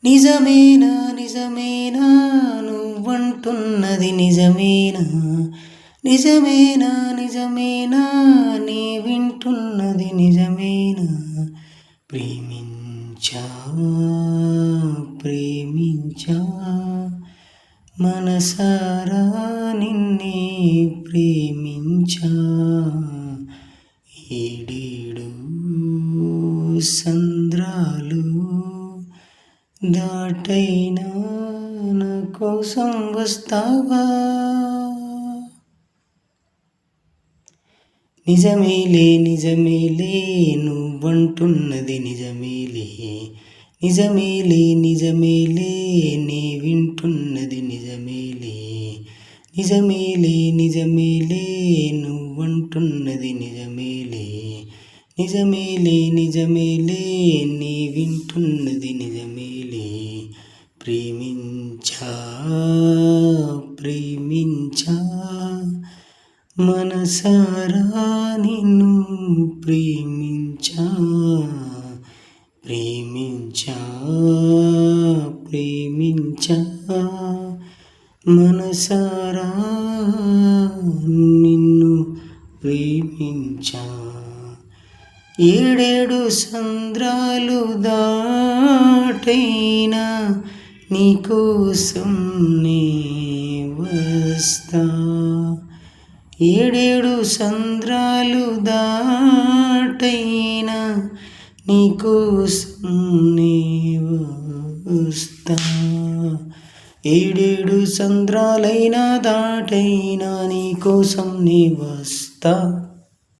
నిజమేనా నిజమేనా నువ్వంటున్నది నిజమేనా, నిజమేనా నిజమేనా నీ వింటున్నది నిజమేనా. ప్రేమించా ప్రేమించా మనసారా నిన్నే ప్రేమించా. ఏడేడు సంద్రాలు దాటైనా నా కోసం వస్తావా. నిజమేలే నిజమేలే నువ్వంటున్నది నిజమేలే, నిజమేలే నిజమేలే నీ వింటున్నది నిజమేలే, నిజమేలే నిజమేలే నువ్వంటున్నది నిజమేలే, నిజమేలే నిజమేలే నీ వింటున్నది నిజమేలే. ప్రేమించా ప్రేమించా మనసారా నిన్ను ప్రేమించా. ప్రేమించా ప్రేమించా మనసారా నిన్ను ప్రేమించా. ఏడేడు సంద్రాలు దాటైనా నీకోసం నే వస్తా. ఏడేడు సంద్రాలు దాటైనా నీకోసం నే వస్తా. ఏడేడు సంద్రాలైనా దాటైనా నీకోసం నే వస్తా.